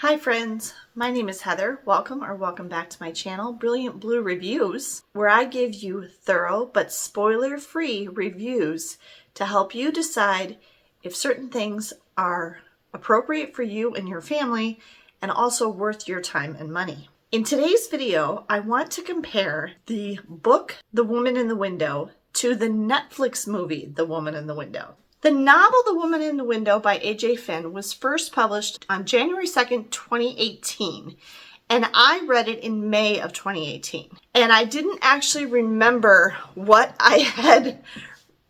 Hi friends, my name is Heather. Welcome back to my channel, Brilliant Blue Reviews, where I give you thorough but spoiler-free reviews to help you decide if certain things are appropriate for you and your family and also worth your time and money. In today's video, I want to compare the book, The Woman in the Window, to the Netflix movie, The Woman in the Window. The novel The Woman in the Window by A.J. Finn was first published on January 2nd, 2018, and I read it in May of 2018. And I didn't actually remember what I had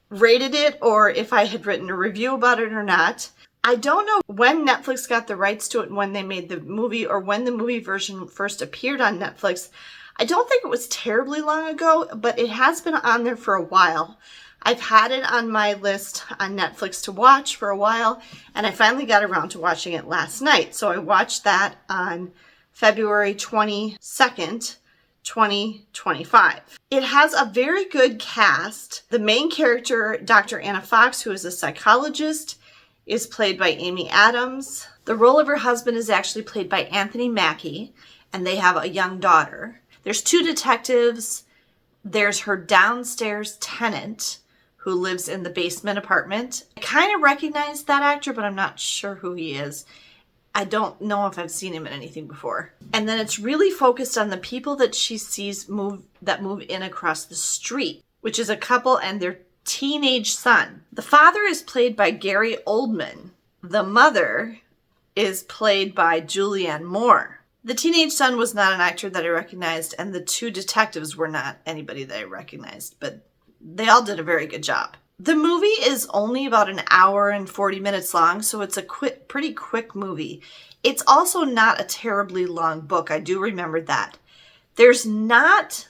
rated it or if I had written a review about it or not. I don't know when Netflix got the rights to it and when they made the movie or when the movie version first appeared on Netflix. I don't think it was terribly long ago, but it has been on there for a while. I've had it on my list on Netflix to watch for a while, and I finally got around to watching it last night. So I watched that on February 22nd, 2025. It has a very good cast. The main character, Dr. Anna Fox, who is a psychologist, is played by Amy Adams. The role of her husband is actually played by Anthony Mackie, and they have a young daughter. There's two detectives. There's her downstairs tenant, who lives in the basement apartment. I kind of recognize that actor, but I'm not sure who he is. I don't know if I've seen him in anything before. And then it's really focused on the people that she sees move in across the street, which is a couple and their teenage son. The father is played by Gary Oldman. The mother is played by Julianne Moore. The teenage son was not an actor that I recognized, and the two detectives were not anybody that I recognized, but they all did a very good job. The movie is only about an hour and 40 minutes long, so it's a pretty quick movie. It's also not a terribly long book. I do remember that. There's not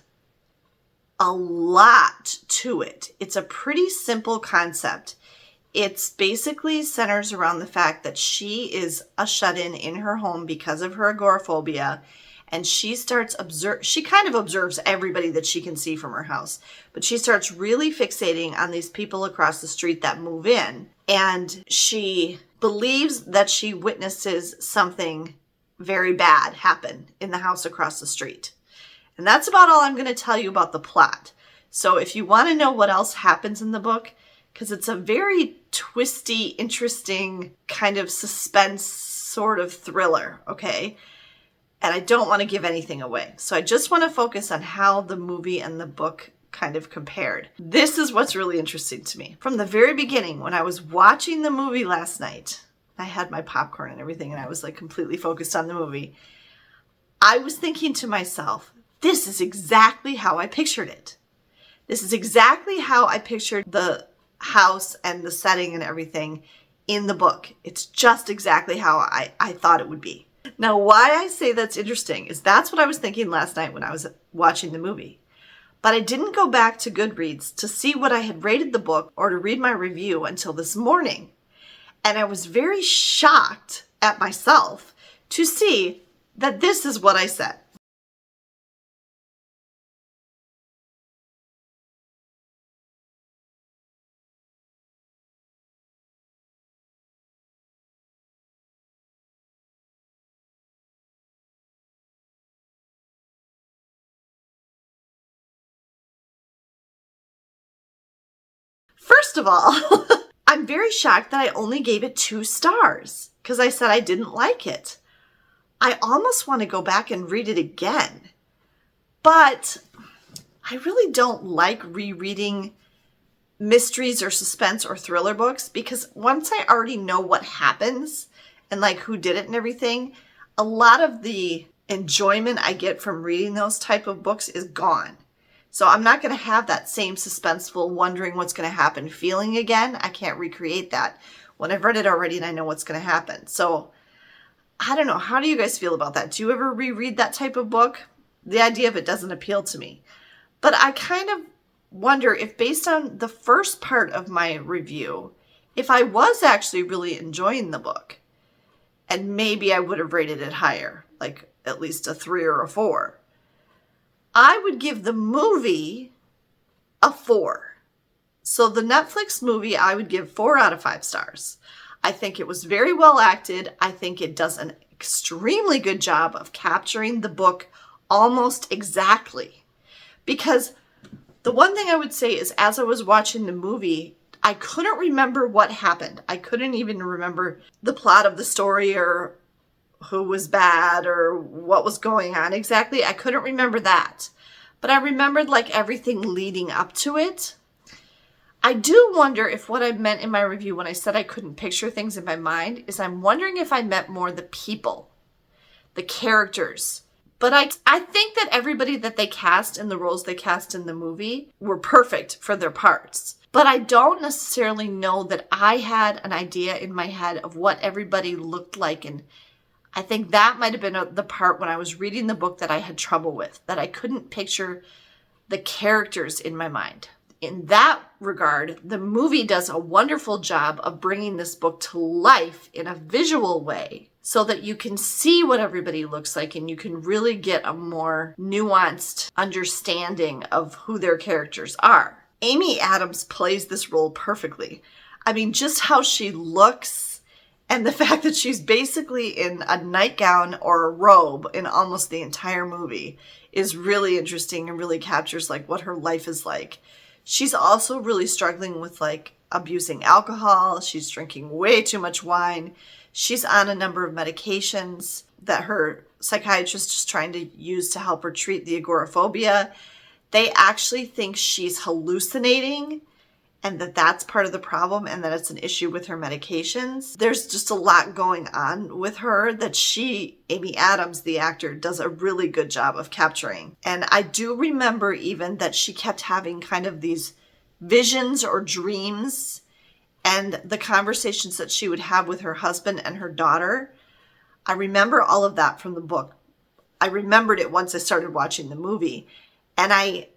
a lot to it. It's a pretty simple concept. It's basically centers around the fact that she is a shut-in in her home because of her agoraphobia. And she kind of observes everybody that she can see from her house. But she starts really fixating on these people across the street that move in. And she believes that she witnesses something very bad happen in the house across the street. And that's about all I'm going to tell you about the plot. So if you want to know what else happens in the book, because it's a very twisty, interesting kind of suspense sort of thriller, okay? And I don't want to give anything away. So I just want to focus on how the movie and the book kind of compared. This is what's really interesting to me. From the very beginning, when I was watching the movie last night, I had my popcorn and everything, and I was like completely focused on the movie. I was thinking to myself, this is exactly how I pictured it. This is exactly how I pictured the house and the setting and everything in the book. It's just exactly how I thought it would be. Now, why I say that's interesting is that's what I was thinking last night when I was watching the movie. But I didn't go back to Goodreads to see what I had rated the book or to read my review until this morning. And I was very shocked at myself to see that this is what I said. First of all, I'm very shocked that I only gave it 2 stars because I said I didn't like it. I almost want to go back and read it again, but I really don't like rereading mysteries or suspense or thriller books because once I already know what happens and like who did it and everything, a lot of the enjoyment I get from reading those type of books is gone. So I'm not going to have that same suspenseful, wondering what's going to happen feeling again. I can't recreate that when I've read it already and I know what's going to happen. So I don't know. How do you guys feel about that? Do you ever reread that type of book? The idea of it doesn't appeal to me. But I kind of wonder if based on the first part of my review, if I was actually really enjoying the book and maybe I would have rated it higher, like at least a 3 or a 4. I would give the movie a 4. So the Netflix movie, I would give 4 out of 5 stars. I think it was very well acted. I think it does a extremely good job of capturing the book almost exactly. Because the one thing I would say is, as I was watching the movie, I couldn't remember what happened. I couldn't even remember the plot of the story or who was bad or what was going on exactly. I couldn't remember that. But I remembered like everything leading up to it. I do wonder if what I meant in my review when I said I couldn't picture things in my mind is I'm wondering if I meant more the people, the characters. But I think that everybody that they cast in the roles they cast in the movie were perfect for their parts. But I don't necessarily know that I had an idea in my head of what everybody looked like. And I think that might have been the part when I was reading the book that I had trouble with, that I couldn't picture the characters in my mind. In that regard, the movie does a wonderful job of bringing this book to life in a visual way so that you can see what everybody looks like and you can really get a more nuanced understanding of who their characters are. Amy Adams plays this role perfectly. I mean, just how she looks and the fact that she's basically in a nightgown or a robe in almost the entire movie is really interesting and really captures like what her life is like. She's also really struggling with like abusing alcohol. She's drinking way too much wine. She's on a number of medications that her psychiatrist is trying to use to help her treat the agoraphobia. They actually think she's hallucinating and that that's part of the problem and that it's an issue with her medications. There's just a lot going on with her that Amy Adams, the actor, does a really good job of capturing. And I do remember even that she kept having kind of these visions or dreams, and the conversations that she would have with her husband and her daughter. I remember all of that from the book. I remembered it once I started watching the movie. And I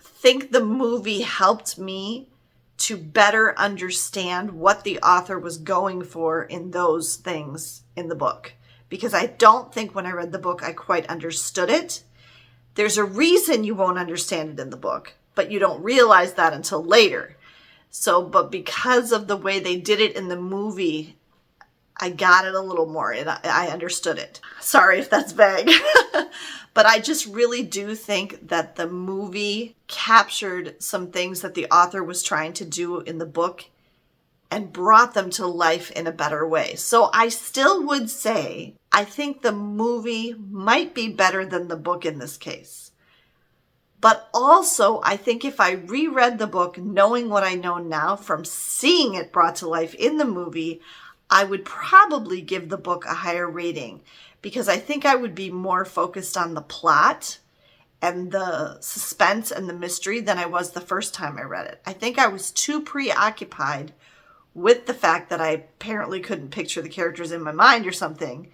think the movie helped me to better understand what the author was going for in those things in the book. Because I don't think when I read the book, I quite understood it. There's a reason you won't understand it in the book, but you don't realize that until later. But because of the way they did it in the movie, I got it a little more and I understood it. Sorry if that's vague. But I just really do think that the movie captured some things that the author was trying to do in the book and brought them to life in a better way. So I still would say I think the movie might be better than the book in this case. But also, I think if I reread the book, knowing what I know now from seeing it brought to life in the movie, I would probably give the book a higher rating because I think I would be more focused on the plot and the suspense and the mystery than I was the first time I read it. I think I was too preoccupied with the fact that I apparently couldn't picture the characters in my mind or something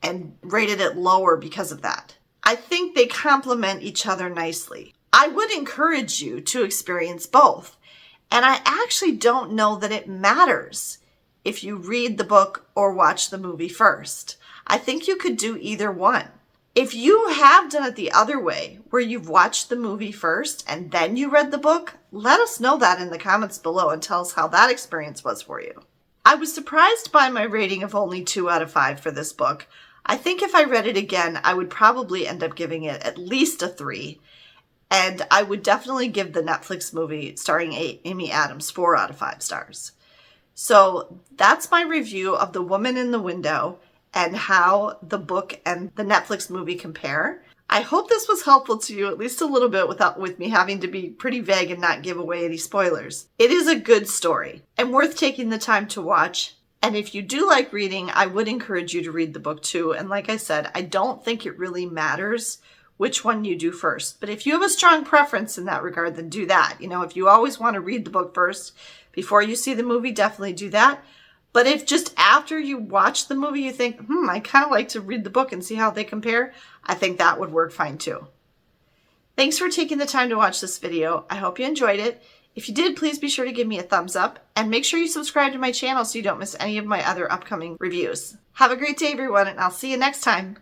and rated it lower because of that. I think they complement each other nicely. I would encourage you to experience both. And I actually don't know that it matters if you read the book or watch the movie first. I think you could do either one. If you have done it the other way, where you've watched the movie first and then you read the book, let us know that in the comments below and tell us how that experience was for you. I was surprised by my rating of only 2 out of 5 for this book. I think if I read it again, I would probably end up giving it at least a 3. And I would definitely give the Netflix movie starring Amy Adams 4 out of 5 stars. So that's my review of The Woman in the Window and how the book and the Netflix movie compare. I hope this was helpful to you at least a little bit with me having to be pretty vague and not give away any spoilers. It is a good story and worth taking the time to watch. And if you do like reading, I would encourage you to read the book too. And like I said, I don't think it really matters which one you do first. But if you have a strong preference in that regard, then do that. You know, if you always want to read the book first before you see the movie, definitely do that. But if just after you watch the movie you think, I kind of like to read the book and see how they compare, I think that would work fine too. Thanks for taking the time to watch this video. I hope you enjoyed it. If you did, please be sure to give me a thumbs up and make sure you subscribe to my channel so you don't miss any of my other upcoming reviews. Have a great day, everyone, and I'll see you next time.